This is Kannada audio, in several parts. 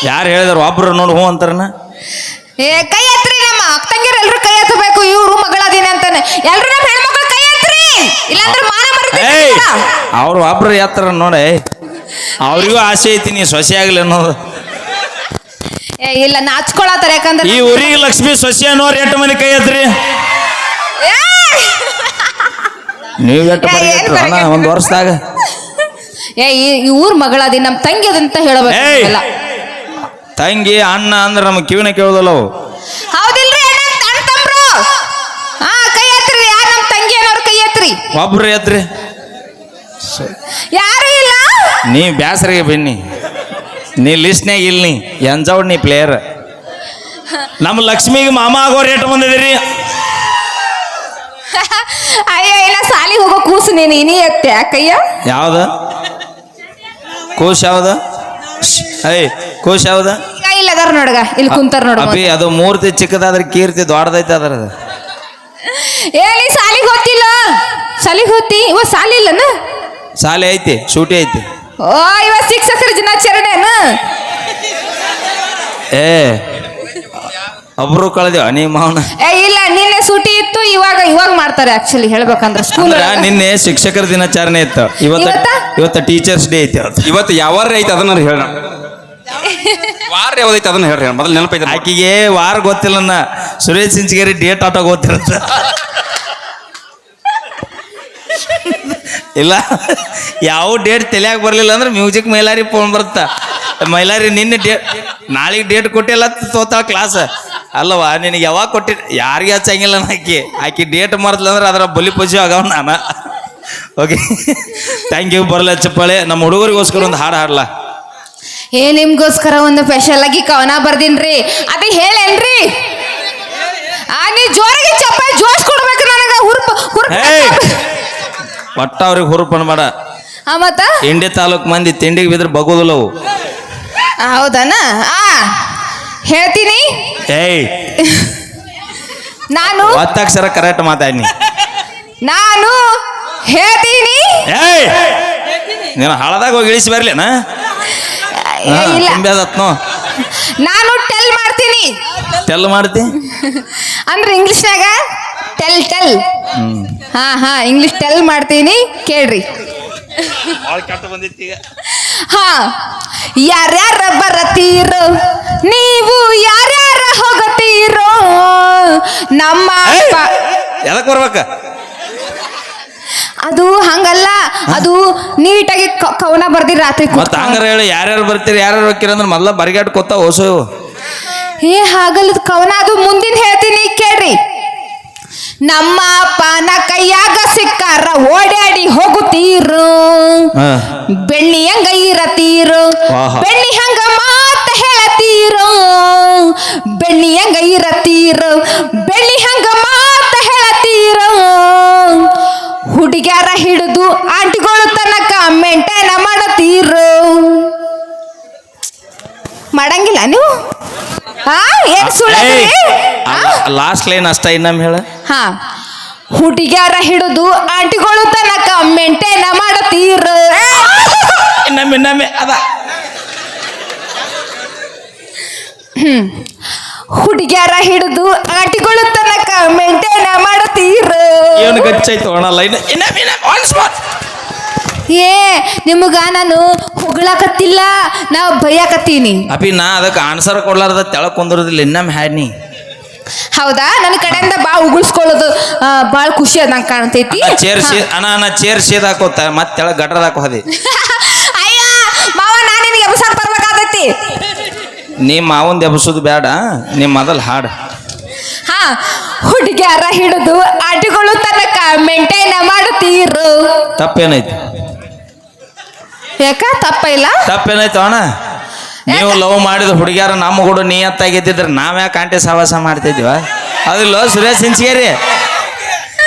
ಯಾರು ಹೇಳಿದ್ರು ಒಬ್ರು ನೋಡು ಹ್ಞೂ ಅಂತಾರನ ಏ ಕೈ ಎತ್ರಿ ನಮ್ಮ ಅಕ್ಕ ತಂಗಿರು ಎಲ್ರು ಕೈ ಎತ್ತಬೇಕು ಇವ್ರು ಮಗಳದಿನ ಅಂತಾನೆ ಎಲ್ರು ನಮ್ಮ ಹೆಣ್ಮಕ್ಳು ಕೈ ಎತ್ರಿ ಇಲ್ಲಾಂದ್ರೆ ಮಾನ ಏಯ್ ಮರ್ತೀವಿ ಅವ್ರು ಒಬ್ರು ಎತ್ತರ ನೋಡೆ ಅವ್ರಿಗೂ ಆಸೆ ಐತಿ ನೀ ಸೊಸೆ ಆಗ್ಲಿ ಅನ್ನೋದು ಏ ಇಲ್ಲ ನಾಚ್ಕೊಳತ್ತಾರ ಯಾಕಂದ್ರೆ ಈ ಊರಿಗೆ ಲಕ್ಷ್ಮಿ ಸೊಸೆ ಅನ್ನೋರು 8 ಮಂದಿ ಕೈ ಎತ್ರಿ ನೀವು ಎಷ್ಟು ಬರೀ ಒಂದು ವರ್ಷದಾಗ ಏ ಈ ಊರ್ ಮಗಳದಿ ನಮ್ಮ ತಂಗಿ ಅದಂತ ಹೇಳಬೇಕು ಏಯ್ ಎಲ್ಲ ತಂಗಿ ಅಣ್ಣ ಅಂದ್ರೆ ನಮ್ಮ ಕಿವಿನ ಕೇಳೋದಲ್ಲ ಅವು ಹೌದಿಲ್ರಿ ಅಣ್ಣ ತಮ್ರು ಹಾ ಕೈ ಎತ್ರಿ ಯಾರು ನಮ್ಮ ತಂಗಿ ಅನ್ನೋರು ಕೈ ಎತ್ರಿ ಒಬ್ರು ಎತ್ರಿ ಯಾರು ಇಲ್ಲ ನೀ ಬ್ಯಾಸರಿಗೆ ಬನ್ನಿ ನೀ ಲಿಸ್ಟ್ನಾಗ ಇಲ್ಲ ನೀ ಎಂಜೌಡ್ ನೀ ಪ್ಲೇಯರ್ ನಮ್ಮ ಲಕ್ಷ್ಮಿಗೆ ಮಾಮ ಆಗೋರು 8 ಬಂದಿದ್ದೀರಿ ಅಯ್ಯ ಇಲ್ಲ ಸಾಲಿ ಹೋಗೋ ಕೂಸು ನೀನು ಇನಿ ಎತ್ತೆ ಕಯ್ಯ ಯಾವ್ದ ಕೂಸ್ ಯಾವ್ದ ಏಯ್ ಕೂಸ್ ಯಾವ್ದ ಈಗ ಇಲ್ಲ ಅದಾರ ನೋಡ್ಗ ಇಲ್ಲಿ ಕುಂತಾರ ನೋಡ ಅಪ್ಪಿ ಅದು ಮೂರ್ತಿ ಚಿಕ್ಕದಾದ್ರೆ ಕೀರ್ತಿ ದೊಡ್ಡದೈತೆ ಅದ್ರದ ಏನಿ ಸಾಲಿಗೆ ಹೋಗ್ತಿಲ್ಲ ಸಾಲಿಗೆ ಹೋಗ್ತಿ ಇವ ಸಾಲಿ ಇಲ್ಲನ ಶಾಲೆ ಐತಿ ಸೂಟಿ ಐತಿ ಓ ಇವ ಶಿಕ್ಷಕರ ದಿನಾಚರಣೆನ ಏ ಒಬ್ರು ಕಳೆದೇವ ನೀ ಮಾವನ ಏ ಇಲ್ಲ ನಿನ್ನೆ ಸೂಟಿ ಇತ್ತು ಇವಾಗ ಮಾಡ್ತಾರೆ ಆಕ್ಚುಲಿ ಹೇಳ್ಬೇಕಂದ್ರೆ ಸ್ಕೂಲ್ ನಿನ್ನೆ ಶಿಕ್ಷಕರ ದಿನಾಚರಣೆ ಇತ್ತು ಇವತ್ತ ಟೀಚರ್ಸ್ ಡೇ ಐತಿ ಇವತ್ತು ಯಾವ ಐತೆ ಅದನ್ನ ಹೇಳ ವಾರ ಯಾವ್ದೈತೆ ಅದನ್ನ ಹೇಳ್ರಿ ಮೊದಲು ನೆನಪೈತೆ ಆಕಿಗೆ ವಾರ ಗೊತ್ತಿಲ್ಲ ಸುರೇಶ್ ಸಿಂಚಗೇರಿ ಡೇಟ್ ಆಟ ಗೊತ್ತಿರುತ್ತೆ ಇಲ್ಲ ಯಾವ ಡೇಟ್ ತಲೆಯಾಗ ಬರಲಿಲ್ಲ ಅಂದ್ರೆ ಮ್ಯೂಸಿಕ್ ಮೈಲಾರಿ ಫೋನ್ ಬರುತ್ತಾ ಮೈಲಾರಿ ನಿನ್ನೆ ಡೇಟ್ ನಾಳೆಗೆ ಡೇಟ್ ಕೊಟ್ಟಿಲ್ಲ ತೋತಾಳ ಕ್ಲಾಸ್ ಅಲ್ಲವಾ ನಿನಗೆ ಯಾವಾಗ ಕೊಟ್ಟಿ ಯಾರಿಗೆ ಹಚ್ಚಂಗಿಲ್ಲ ಆಕಿ ಡೇಟ್ ಮರ್ದ್ಲ ಅಂದ್ರೆ ಅದರ ಬಲಿ ಪೂಜೆ ಆಗವ ನಾನು ಓಕೆ ಥ್ಯಾಂಕ್ ಯು ಬರಲ್ಲ ಚಪ್ಪಾಳೆ ನಮ್ಮ ಹುಡುಗರಿಗೋಸ್ಕರ ಒಂದು ಹಾಡು ಹಾಡ್ಲಾ ಏ ನಿಮ್ಗೋಸ್ಕರ ಒಂದು ಸ್ಪೆಷಲ್ ಆಗಿ ಕವನ ಬರ್ದಿನ್ರಿ ಅದೇ ಹೇಳೇನ್ರಿ ನೀ ಜೋರಾಗಿ ಚಪ್ಪಾಳೆ ಜೋಶ್ ಕೊಡ್ಬೇಕು ನನಗ ಒಟ್ಟ ಅವ್ರಿಗೆ ಹುರುಪ್ ಅನ್ಬೇಡ ಮತ್ತ ಇಂಡಿ ತಾಲೂಕ್ ಮಂದಿ ತಿಂಡಿಗೆ ಬಿದ್ರೆ ಬಗೋದಿಲ್ಲ ಅವು ಹೌದನ ಹೇಳ್ತೀನಿ ಏಯ್ ನಾನು ಒತ್ತಕ್ಷರ ಕರೆಕ್ಟ್ ಮಾತಾಡ್ನಿ ನಾನು ಹೇಳ್ತೀನಿ ಏಯ್ ನೀನು ಹಳದಾಗ ಹೋಗಿ ಇಳಿಸಿ ಬರ್ಲೇನಾ ಇಲ್ಲ ತುಂಬ್ಯಾದತ್ನೋ ನಾನು ಟೆಲ್ ಮಾಡ್ತೀನಿ ಟೆಲ್ ಮಾಡ್ತಿ ಅಂದ್ರೆ ಇಂಗ್ಲಿಷ್ನಾಗ ಟೆಲ್ ಹಾ ಇಂಗ್ಲಿಷ್ ಟೆಲ್ ಮಾಡ್ತೀನಿ ಕೇಳ್ರಿ ಹಾ ಯಾರ್ಯಾರ ಬರತೀರೋ ನೀವು ಯಾರ್ಯಾರ ಹೋಗತೀರೋ ನಮ್ಮ ಎದಕ್ ಬರ್ಬೇಕ ಅದು ಹಂಗಲ್ಲ ಅದು ನೀಟಾಗಿ ಕವನ ಬರ್ದಿ ರಾತ್ರಿ ಮತ್ತ ಹಂಗಾರ ಹೇಳಿ ಯಾರ್ಯಾರು ಬರ್ತೀರಿ ಯಾರ್ಯಾರು ಹೋಗ್ತೀರ ಅಂದ್ರೆ ಮೊದ್ಲ ಬರಿಗಾಟ್ ಕೊತ್ತ ಓಸೋ ಏ ಹಾಗಲ್ಲದ ಕವನ ಅದು ಮುಂದಿನ ಹೇಳ್ತೀನಿ ಕೇಳ್ರಿ ನಮ್ಮ ಅಪ್ಪನ ಕೈಯಾಗ ಸಿಕ್ಕಾರ ಓಡಾಡಿ ಹೋಗುತ್ತೀರು ಬೆಣ್ಣಿ ಹಂಗ ಇರತೀರು ಬೆಣ್ಣಿ ಹಂಗ ಮಾತ ಹೇಳತೀರು ಬೆಣ್ಣಿ ಹಂಗ ಇರತೀರು ಬೆಣ್ಣಿ ಹಂಗ ಮಾತ ಹೇಳತೀರು ಹುಡುಗ್ಯಾರ ಹಿಡಿದು ಆಂಟಿಗಳು ತನಕ ಮೇಂಟೈನ್ ಮಾಡತೀರು ಮಾಡಂಗಿಲ್ಲ ನೀವು ಏನ್ ಸುಳ್ಳ ಲಾಸ್ಟ್ ಲೈನ್ ಅಷ್ಟ ಇನ್ನೊಮ್ಮೆ ಹೇಳ ಹುಡುಗ್ಯಾರ ಹಿಡಿದು ಆಂಟಿಗಳು ತನಕ ಮೇಂಟೈನ್ ಮಾಡತೀರು ಇನ್ನೊಮ್ಮೆ ಅದ ಹುಡುಗ್ಯಾರ ಹಿಡಿದು ಆಂಟಿಗಳು ತನಕ ಮೇಂಟೈನ್ ಮಾಡತೀರು ಏನು ಗಚ್ಚೈತು ಅಣ್ಣ ಲೈನ್ ಏ ನಿಮಗ ನಾನು ಹೊಗಳಕತ್ತಿಲ್ಲ ನಾ ಬೈಯಾಕತ್ತೀನಿ ಅಪ್ಪಿ ನಾ ಅದಕ್ಕೆ ಆನ್ಸರ್ ಕೊಡ್ಲಾರ್ದ ತೆಳಕ್ ಕುಂದಿರೋದಿಲ್ಲ ಇನ್ನೊಮ್ಮೆ ಹಾಡ್ನಿ ಹೌದಾ ನನ್ನ ಕಡೆಯಿಂದ ಬಾ ಉಗುಳ್ಸ್ಕೊಳ್ಳೋದು ಬಾಳ ಖುಷಿ ಅದ ನಂಗೆ ಕಾಣ್ತೈತಿ ಅಣ್ಣ ಚೇರ್ ಸೇದ್ ಹಾಕೋತ ಮತ್ತೆ ತೆಳಗ್ ಗಟ್ರದ ಹಾಕೋದಿ ಅಯ್ಯ ಮಾವ ನಾ ನಿನಗೆ ಎಬ್ಸಕ್ ಬರ್ಬೇಕಾದೈತಿ ನಿಮ್ಮ ಮಾವಂದ್ ಎಬ್ಸೋದು ಬೇಡ ನಿಮ್ಮ ಮೊದಲ್ ಹಾಡು ಹುಡುಗ್ಯಾರ ಹಿಡಿದು ಆಟಿಗಳು ತನಕ ಮೇಂಟೈನ್ ಮಾಡುತ್ತೀರು ತಪ್ಪೇನೈತಿ ಯಾಕ ತಪ್ಪಿಲ್ಲ ತಪ್ಪೇನಾಯ್ತು ಅಣ್ಣ ನೀವು ಲವ್ ಮಾಡಿದ ಹುಡುಗ್ಯಾರ ನಮ್ಮ ಕೂಡ ನಿಯತ್ತಾಗಿದ್ದಿದ್ರೆ ನಾವ್ಯಾಕೆ ಆಂಟಿ ಸಹವಾಸ ಮಾಡ್ತಿದ್ವ ಅದಿಲ್ಲ ಸುರೇಶ್ ಸಿಂಚಗೇರಿ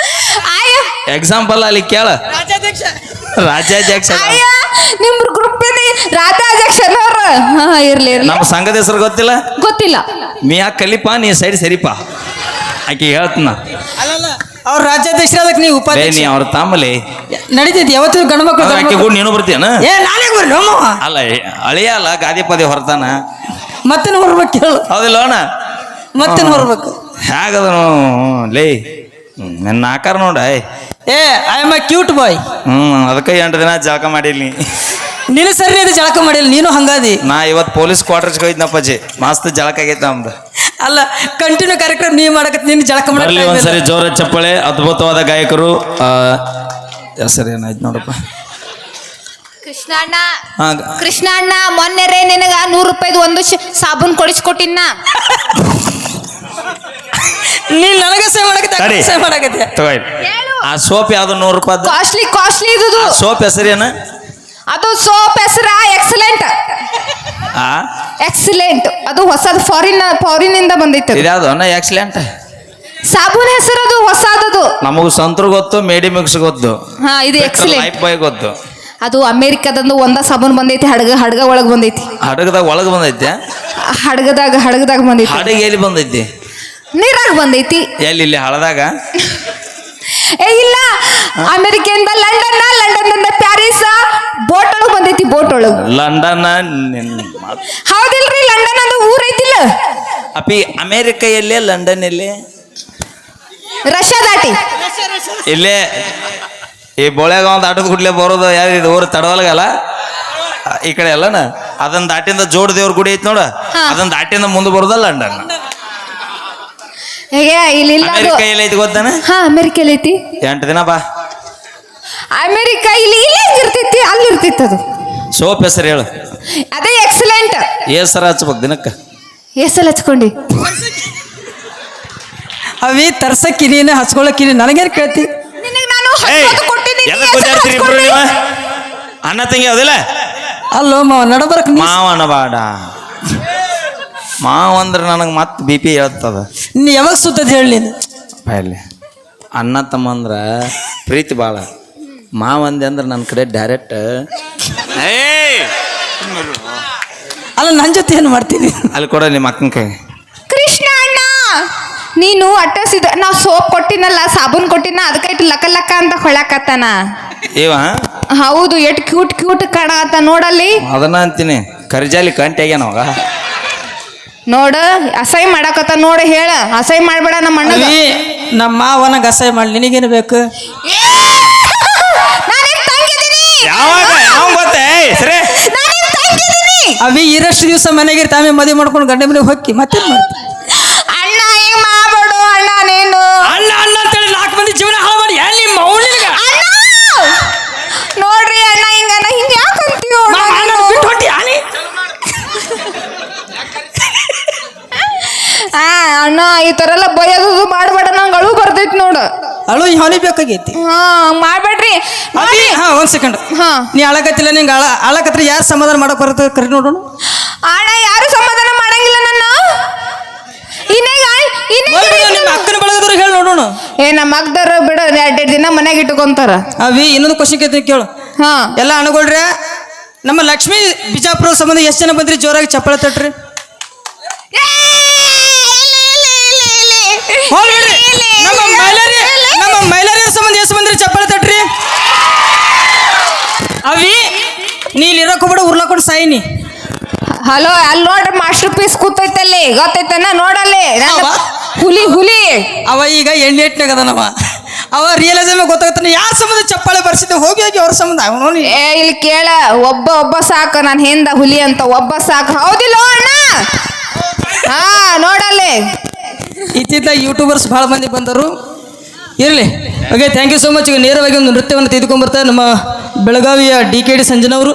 ಎಕ್ಸಾಂಪಲ್ ಅಲ್ಲಿ ಕೇಳ ರಾಜ್ಯಾಧ್ಯಕ್ಷ ನಿಮ್ ಗ್ರೂಪ್ ರಾಜ್ಯಾಧ್ಯಕ್ಷ ಇರ್ಲಿ ನಮ್ಮ ಸಂಘದ ಹೆಸರು ಗೊತ್ತಿಲ್ಲ ಮಿಯಾ ಕಲಿಪಾ ನೀ ಸೈಡ್ ಸರಿಪಾ ಆಕೆ ಹೇಳ್ತನ ಅವ್ರ ರಾಜ್ಯಾಧ್ಯಕ್ಷರ ಅದಕ್ಕೆ ನೀವು ನೀ ಅವ್ರ ತಾಮಲಿ ನಡೀತೈತಿ ಯಾವತ್ತು ಗಂಡು ಮಕ್ಕಳು ಆಕೆ ಕೂಡ ನೀನು ಬರ್ತೀಯನ ಏ ನಾನೇ ಬರ್ರಿ ಅಲ್ಲ ಅಳಿಯ ಅಲ್ಲ ಗಾದಿ ಪದಿ ಹೊರತಾನ ಮತ್ತೇನು ಹೊರ್ಬೇಕು ಹೇಳು ಹೌದಿಲ್ಲ ಅಣ್ಣ ಮತ್ತೇನು ಹೊರ್ಬೇಕು ಹೇಗದ ಲೇ ನನ್ನ ಆಕಾರ ನೋಡ ಏ ಐ ಆಮ್ ಅ ಕ್ಯೂಟ್ ಬಾಯ್ ಅದಕ್ಕೆ 8 ದಿನ ಜಳಕ ಮಾಡಿಲ್ಲ ನೀನು ಸರಿ ಅದು ಜಳಕ ಮಾಡಿಲ್ಲ ನೀನು ಹಂಗಾದಿ ನಾ ಇವತ್ತು ಪೊಲೀಸ್ ಕ್ವಾರ್ಟರ್ಸ್ಗೆ ಹೋಯ್ತನಪ್ಪಾಜಿ ಮಸ್ತ್ ಜಳಕ ಆಗೈತೆ ನಮ್ದು ಅಲ್ಲ ಕಂಟಿನ್ಯೂ ಕಾರ್ಯಕ್ರಮ ನೀ ಮಾಡಕತ್ ನೀನು ಜಳಕ ಅಲ್ಲಿ ಮಾಡಿ ಒಂದ್ಸರಿ ಜೋರ ಚಪ್ಪಳೆ ಅದ್ಭುತವಾದ ಗಾಯಕರು ಹೆಸರು ಏನಾಯ್ತು ನೋಡಪ್ಪ ಕೃಷ್ಣಣ್ಣ ಹಾ ಕೃಷ್ಣಣ್ಣ ಮೊನ್ನೆ ರೇ ನಿನಗ 100 ರೂಪಾಯಿದು ಒಂದು ಸಾಬೂನ್ ಕೊಡಿಸ್ಕೊಟ್ಟಿನ ನೀ ನನಗೆ ಸೇವ್ ಮಾಡಕತ್ತೆ ತಡಿ. ಸೇವ್ ಮಾಡಕತ್ತೆ ತಗೊಳ್ಳಿ ಆ ಸೋಪ್ ಯಾವ್ದು 100 ರೂಪಾಯಿ ಕಾಸ್ಟ್ಲಿ ಇದು ಸೋಪ್ ಹೆಸರೇನ ಅದು ಸೋಪ್ ಹೆಸರ ಎಕ್ಸಲೆಂಟ್ ಆ ಎಕ್ಸಲೆಂಟ್ ಅದು ಹೊಸದು ಫಾರಿನ್ ಇಂದ ಬಂದೈತೆ ಇದ್ಯಾವ್ದು ಅನ್ನ ಆಕ್ಸಿಡೆಂಟ್ ಸಾಬೂನ್ ಹೆಸರು ಅದು ಹೊಸದದು ನಮಗೂ ಸಂತ್ರ ಗೊತ್ತು ಮೇಡಿ ಮಿಕ್ಸ್ ಗೊತ್ತು ಹಾ ಇದು ಎಕ್ಸಲೆಂಟ್ ಲೈಫ್ ಬಾಯ್ ಗೊತ್ತು ಅದು ಅಮೇರಿಕಾದಂದು ಒಂದ ಸಾಬೂನ್ ಬಂದೈತಿ ಹಡಗ ಒಳಗ್ ಬಂದೈತಿ ಹಡಗದಾಗ ಒಳಗೆ ಬಂದೈತೆ ಹಡಗದಾಗ ಬಂದೈತಿ ಹಡಗ ಎಲ್ಲಿ ಬಂದೈತಿ ನೀರಾಗ ಬಂದೈತಿ ಎಲ್ಲಿ ಇಲ್ಲಿ ಹಳದಾಗ ಏ ಇಲ್ಲ ಅಮೇರಿಕೆಯಿಂದ ಲಂಡನ್ ಪ್ಯಾರಿಸ್ ಬೋಟ್ ಒಳಗ್ ಬಂದೈತಿ ಬೋಟ್ ಒಳಗ್ ಲಂಡನ್ ಹೌದಿಲ್ರಿ ಲಂಡನ್ ಅಂದ ಊರ್ ಐತಿಲ್ಲ ಅಪ್ಪಿ ಅಮೇರಿಕ ಎಲ್ಲೇ ಲಂಡನ್ ಎಲ್ಲೇ ರಷ್ಯಾ ದಾಟಿ ಇಲ್ಲೇ ಈ ಬೋಳ್ಯಾಗ ಒಂದು ಆಟದ ಗುಡ್ಲೆ ಬರೋದು ಯಾರು ಇದು ಊರು ತಡವಲ್ಗಲ್ಲ ಈ ಕಡೆ ಅಲ್ಲನ ಅದನ್ನ ದಾಟಿಂದ ಜೋಡ್ ದೇವ್ರ ಗುಡಿ ಐತಿ ನೋಡ ಅದನ್ನ ದಾಟಿಂದ ಮುಂದೆ ಬರೋದ ಲಂಡನ್ ಹೇಗೆ ಇಲ್ಲಿ ಇಲ್ಲ ಅದು. ಅಮೇರಿಕ ಎಲ್ಲೈತಿ ಗೊತ್ತಾನ ಹಾ ಅಮೇರಿಕ ಐತಿ 8 ದಿನ ಬಾ ಅಮೇರಿಕ ಇಲ್ಲಿ ಇರ್ತೈತಿ ಅಲ್ಲಿ ಇರ್ತೈತಿ ಅದು ಸೋಪ್ ಹೆಸರು ಹೇಳು ಅದೇ ಎಕ್ಸಲೆಂಟ್ ಸರ ಹಚ್ಬೇಕು ದಿನಕ್ಕ ಎಷ್ಟೆಲ್ಲ ಹಚ್ಕೊಂಡಿ ಅವಿ ತರ್ಸಕ್ಕಿ ನೀನು ಹಚ್ಕೊಳಕ್ಕಿ ನನಗೇನು ಕೇಳ್ತಿ ನಿನಗೆ ನಾನು ಏಯ್ ಹಚ್ಚೋದು ಕೊಟ್ಟಿದ್ದೀನಿ, ಎದಕ್ ಹೆಸರು ಗುದ್ದಾಡ್ತೀರಿ ಇಬ್ರು ಹಚ್ಕೊಂಡಿ. ನೀವು ಅಣ್ಣ ತಂಗಿ ಹೌದಿಲ್ಲ ಅಲ್ಲೋ ಮಾವ ನಡಬರಕ್ ನೀ ಮಾವನ ಬಾಡ ಮಾವ ಅಂದ್ರೆ ನನಗೆ ಮತ್ತೆ ಬಿ ಪಿ ಹೇಳ್ತದ ನೀ ಯಾವಾಗ ಸುತ್ತದ ಹೇಳಿ ನೀನು ಬಾಯಲ್ಲಿ ಅಣ್ಣ ತಮ್ಮ ಅಂದ್ರ ಪ್ರೀತಿ ಭಾಳ ಮಾವಂದೆ ಅಂದ್ರೆ ನನ್ನ ಕಡೆ ಡೈರೆಕ್ಟ್ ಅಲ್ಲ ನನ್ನ ಜೊತೆ ಏನು ಮಾಡ್ತೀನಿ ಅಲ್ಲಿ ಕೊಡ ನಿಮ್ಮ ಅಕ್ಕನ ಕೈ ಕೃಷ್ಣ ಅಣ್ಣ ನೀನು ಅಟ್ಟಸಿದ ನಾ ಸೋಪ್ ಕೊಟ್ಟಿನಲ್ಲ ಸಾಬೂನ್ ಕೊಟ್ಟಿನ ಅದಕ್ಕೆ ಇಟ್ಟು ಲಕ್ಕ ಅಂತ ಹೊಳಕತ್ತಾನ ಇವ ಹೌದು ಎಟ್ ಕ್ಯೂಟ್ ಕಾಣತ್ತ ನೋಡಲ್ಲಿ ಅದನ್ನ ಅಂತೀನಿ ಕರಿಜಾಲಿ ಕಂಟಿ ಆಗ್ಯಾನವಾಗ ನೋಡ ಅಸಹ್ಯ ಮಾಡಕತ್ತ ನೋಡ ಹೇಳ ಅಸಹ್ಯ ಮಾಡ್ಬೇಡ ನಮ್ಮ ಅಣ್ಣ ಅವಿ ನಮ್ಮ ಮಾವನ ಗಸಾಯ ಮಾಡಿ ನಿನಗೇನು ಬೇಕು ಯಾವಾಗ ಯಾವ ಗೊತ್ತೇ ಸರಿ ಅವಿ ಇರಷ್ಟು ದಿವಸ ಮನೆಗೆ ತಾವೇ ಮದುವೆ ಮಾಡ್ಕೊಂಡು ಗಂಡ ಮನೆಗೆ ಹೋಗಿ ಮತ್ತೇನು ಮಾಡ್ತಿ ಅಣ್ಣ ಹಿಂಗ್ ಮಾಡ್ಬೇಡು ಅಣ್ಣ ನೀನು ಅಣ್ಣ ಅಂತೇಳಿ 4 ಮಂದಿ ಜೀವನ ಹಾಳು ಮಾಡಿ ಎಲ್ಲಿ ನಿಮ್ಮ ಅವನಿಗೆ ನೋಡ್ರಿ ಅಣ್ಣ ಹಿಂಗ ಯಾಕಂತೀಯೋ ಬಿಟ್ಟು ಹೊಂಟಿ ಆನಿ ಅಣ್ಣ ಈ ತರ ಎಲ್ಲ ಬೈಯೋದು ಮಾಡ್ಬೇಡ ನಂಗೆ ಅಳು ಬರ್ತೈತಿ ನೋಡು ಅಳು ಅವನಿಗೆ ಬೇಕಾಗೈತಿ ಹಾ ಮಾಡ್ಬೇಡ್ರಿ ಅವಿ ಹಾ ಒಂದ್ ಸೆಕೆಂಡ್ ಹಾ ನೀ ಅಳಕತ್ತಿಲ್ಲ ನಿಂಗೆ ಅಳಕತ್ರ ಯಾರು ಸಮಾಧಾನ ಮಾಡಕ್ ಬರುತ್ತೆ ಕರಿ ನೋಡೋಣ ಅಣ್ಣ ಯಾರು ಸಮಾಧಾನ ಮಾಡಂಗಿಲ್ಲ ನನ್ನ ನಿಮ್ಮ ಅಕ್ಕನ ಬಳಗದವ್ರು ಹೇಳಿ ನೋಡೋಣ ಏ ನಮ್ಮ ಅಗ್ದಾರ ಬಿಡ 2 ದಿನ ಮನ್ಯಾಗ ಇಟ್ಕೊಂತಾರ ಅವಿ ಇನ್ನೊಂದು ಕ್ವಶನ್ ಕೇಳ್ತೀನಿ ಕೇಳು ಹಾ ಎಲ್ಲ ಅಣಗೊಳ್ರೆ ನಮ್ಮ ಲಕ್ಷ್ಮೀ ಬಿಜಾಪುರ ಸಂಬಂಧ ಎಷ್ಟು ಜನ ಬಂದ್ರಿ ಜೋರಾಗಿ ಚಪ್ಪಳ ತಟ್ರಿ ನಮ್ಮ ಮೈಲಾರಿಯ ಸಂಬಂಧ ಎಷ್ಟು ಬಂದ್ರಿ ಚಪ್ಪಳ ತಟ್ರಿ ಅವಿ ನೀ ಇಲ್ಲಿ ಇರೋಕೆ ಹೋಗ್ಬೇಡ ಉರ್ಲಾಕೊಂಡು ಸಾಯಿನಿ ಹಲೋ ಅಲ್ಲಿ ನೋಡ್ರಿ ಮಾಸ್ಟರ್ ಪೀಸ್ ಕೂತೈತಲ್ಲಿ ಗೊತ್ತೈತನ ನೋಡಲ್ಲಿ ಅವ? ಹುಲಿ ಅವ ಈಗ ಎಣ್ಣೆಟ್ನಾಗ ಅದನವ ಅವ ರಿಯಲೈಸ್ ಗೊತ್ತಾಗತ್ತಾನೆ ಯಾರ ಸಂಬಂಧ ಚಪ್ಪಾಳೆ ಬರ್ಸಿದ್ದೆ ಹೋಗಿ ಅವ್ರ ಸಂಬಂಧ ಅವನು ಏ ಇಲ್ಲಿ ಕೇಳ ಒಬ್ಬ ಸಾಕು ನಾನು ಹಿಂದ ಹುಲಿ ಅಂತ ಒಬ್ಬ ಸಾಕು ಹೌದಿಲ್ಲ ಅಣ್ಣ ಹಾ ನೋಡಲ್ಲಿ ಇತ್ತಿದ್ದಾಗ ಯೂಟ್ಯೂಬರ್ಸ್ ಭಾಳ ಮಂದಿ ಬಂದರು ಇರಲಿ okay thank you so much ಈಗ ನೇರವಾಗಿ ಒಂದು ನೃತ್ಯವನ್ನು ತೆಗೆದುಕೊಂಡ್ಬರ್ತಾರೆ ನಮ್ಮ ಬೆಳಗಾವಿಯ DKD ಸಂಜನವರು